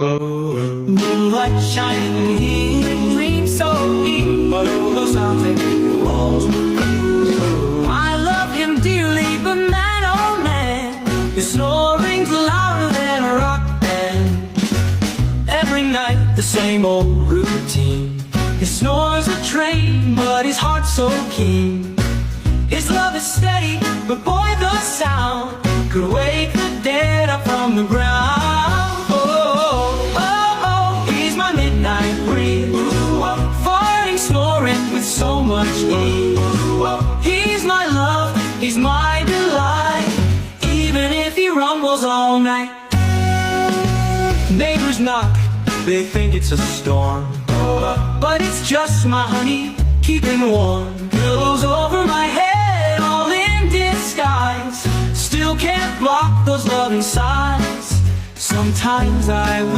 Moonlight shining, he dreams so deep, but all those outfit walls. I love him dearly, but man, oh man, his snoring's louder than a rock band. Every night, the same old routine. He snores a train, but his heart's so keen. His love is steady, but boy, the sound could wake the dead up from the ground. Oh, oh, oh, he's my midnight breeze, farting, snoring with so much ease. He's my love, he's my delight, even if he rumbles all night. Neighbors knock, they think it's a storm, but it's just my honey keeping warm. Pillows over my head, all in disguise, still can't block those loving sighs. Sometimes I wish